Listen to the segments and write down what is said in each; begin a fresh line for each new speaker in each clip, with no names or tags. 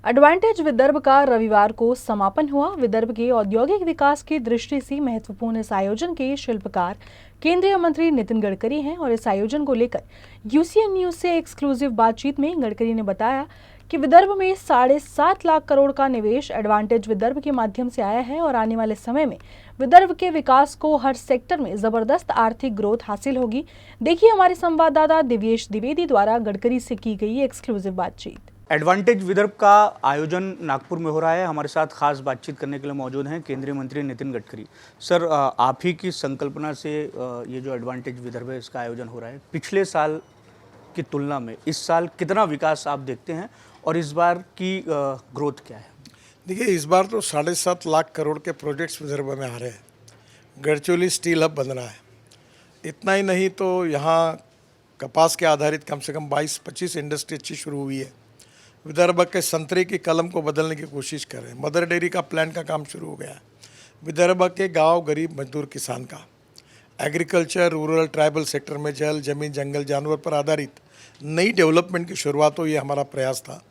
Advantage Vidarbha का रविवार को समापन हुआ। विदर्भ के औद्योगिक विकास की दृष्टि से महत्वपूर्ण इस आयोजन के शिल्पकार केंद्रीय मंत्री नितिन गडकरी हैं और इस आयोजन को लेकर यूसीएन न्यूज से एक्सक्लूसिव बातचीत में गडकरी ने बताया कि विदर्भ में 7.5 लाख करोड़ का निवेश एडवांटेज विदर्भ के माध्यम से आया है और आने वाले समय में विदर्भ के विकास को हर सेक्टर में जबरदस्त आर्थिक ग्रोथ हासिल होगी। देखिए हमारे संवाददाता दिव्येश द्विवेदी द्वारा गडकरी से की गई एक्सक्लूसिव बातचीत।
एडवांटेज विदर्भ का आयोजन नागपुर में हो रहा है। हमारे साथ खास बातचीत करने के लिए मौजूद हैं केंद्रीय मंत्री नितिन गडकरी। सर, आप ही की संकल्पना से ये जो एडवांटेज विदर्भ है इसका आयोजन हो रहा है। पिछले साल की तुलना में इस साल कितना विकास आप देखते हैं और इस बार की ग्रोथ क्या है?
देखिए, इस बार तो 7.5 लाख करोड़ के प्रोजेक्ट्स विदर्भ में आ रहे हैं। गढ़चिरौली स्टील हब बन रहा है। इतना ही नहीं तो यहाँ कपास के आधारित कम से कम 22-25 इंडस्ट्री अच्छी शुरू हुई है। विदर्भ के संतरे की कलम को बदलने की कोशिश कर रहे हैं। मदर डेयरी का प्लांट का काम शुरू हो गया है। विदर्भ के गांव गरीब मजदूर किसान का एग्रीकल्चर, रूरल, ट्राइबल सेक्टर में जल, जमीन, जंगल, जानवर पर आधारित नई डेवलपमेंट की शुरुआत हो, ये हमारा प्रयास था।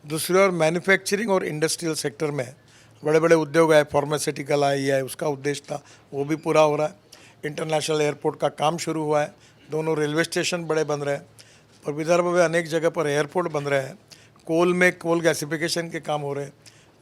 दूसरी ओर मैन्युफैक्चरिंग और इंडस्ट्रियल सेक्टर में बड़े बड़े उद्योग आए, फार्मास्यूटिकल आई है, उसका उद्देश्य था, वो भी पूरा हो रहा है। इंटरनेशनल एयरपोर्ट का काम शुरू हुआ है। दोनों रेलवे स्टेशन बड़े बन रहे हैं और विदर्भ में अनेक जगह पर एयरपोर्ट बन रहे हैं। कोल में कोल गैसिफिकेशन के काम हो रहे हैं।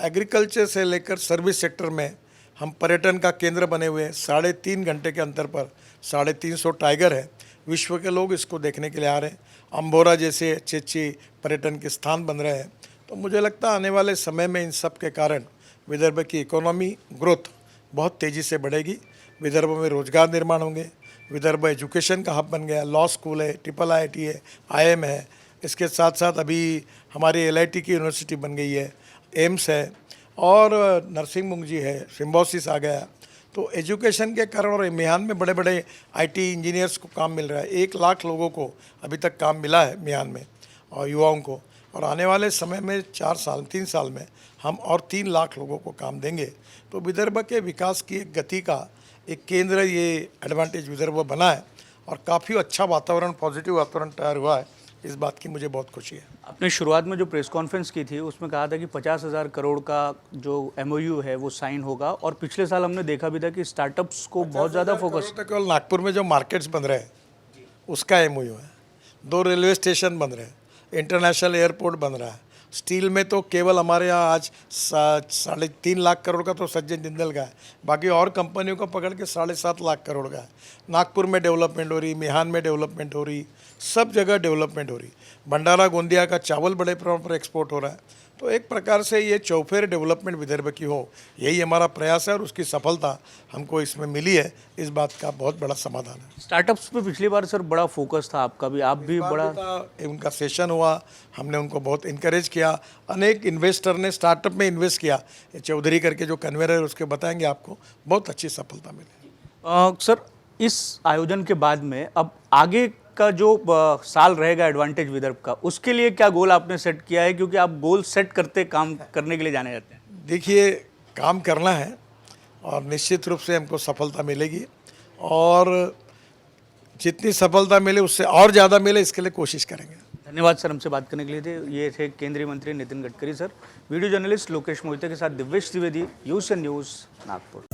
एग्रीकल्चर से लेकर सर्विस सेक्टर में हम पर्यटन का केंद्र बने हुए हैं। 3.5 घंटे के अंतर पर 350 टाइगर है। विश्व के लोग इसको देखने के लिए आ रहे हैं। अम्बोरा जैसे अच्छे अच्छे पर्यटन के स्थान बन रहे हैं। तो मुझे लगता है आने वाले समय में इन सब के कारण विदर्भ की इकोनॉमी ग्रोथ बहुत तेज़ी से बढ़ेगी। विदर्भ में रोजगार निर्माण होंगे। विदर्भ एजुकेशन का हब बन गया। लॉ स्कूल है, IIIT है, IIM है। इसके साथ साथ अभी हमारी LIT की यूनिवर्सिटी बन गई है, एम्स है और नरसिंह मुंगजी है, सिम्बोसिस आ गया। तो एजुकेशन के कारण और मियान में बड़े बड़े IT इंजीनियर्स को काम मिल रहा है। 1 लाख लोगों को अभी तक काम मिला है मियान में और युवाओं को, और आने वाले समय में 3 साल में हम और 3 लाख लोगों को काम देंगे। तो विदर्भ के विकास की एक गति का एक केंद्र ये एडवांटेज विदर्भ बना है और काफ़ी अच्छा वातावरण, पॉजिटिव वातावरण तैयार हुआ है। इस बात की मुझे बहुत खुशी है।
आपने शुरुआत में जो प्रेस कॉन्फ्रेंस की थी उसमें कहा था कि 50,000 करोड़ का जो MOU है वो साइन होगा, और पिछले साल हमने देखा भी था कि स्टार्टअप्स को बहुत ज़्यादा फोकस।
केवल नागपुर में जो मार्केट्स बन रहे हैं उसका MOU है। 2 रेलवे स्टेशन बन रहे हैं। इंटरनेशनल एयरपोर्ट बन रहा है। स्टील में तो केवल हमारे यहाँ आज 3.5 लाख करोड़ का तो सज्जन जिंदल का है। बाकी और कंपनियों को पकड़ के 7.5 लाख करोड़ का है। नागपुर में डेवलपमेंट हो रही, मिहान में डेवलपमेंट हो रही, सब जगह डेवलपमेंट हो रही। भंडारा गोंदिया का चावल बड़े पैमाने पर एक्सपोर्ट हो रहा है। तो एक प्रकार से ये चौफेर डेवलपमेंट विदर्भ की हो, यही हमारा प्रयास है और उसकी सफलता हमको इसमें मिली है। इस बात का बहुत बड़ा समाधान है।
स्टार्टअप्स पे पिछली बार सर बड़ा फोकस था आपका भी, आप भी बड़ा
उनका सेशन हुआ, हमने उनको बहुत इनकरेज किया। अनेक इन्वेस्टर ने स्टार्टअप में इन्वेस्ट किया। चौधरी करके जो कन्वेयर है उसके बताएंगे आपको, बहुत अच्छी सफलता मिली।
सर, इस आयोजन के बाद में अब आगे का जो साल रहेगा एडवांटेज विदर्भ का, उसके लिए क्या गोल आपने सेट किया है? क्योंकि आप गोल सेट करते काम करने के लिए जाने जाते हैं।
देखिए, काम करना है और निश्चित रूप से हमको सफलता मिलेगी, और जितनी सफलता मिले उससे और ज़्यादा मिले इसके लिए कोशिश करेंगे।
धन्यवाद सर, हमसे बात करने के लिए ये थे केंद्रीय मंत्री Nitin Gadkari sir. Video journalist Lokesh Mohite के साथ दिव्येश द्विवेदी, यूसीएन न्यूज़, नागपुर।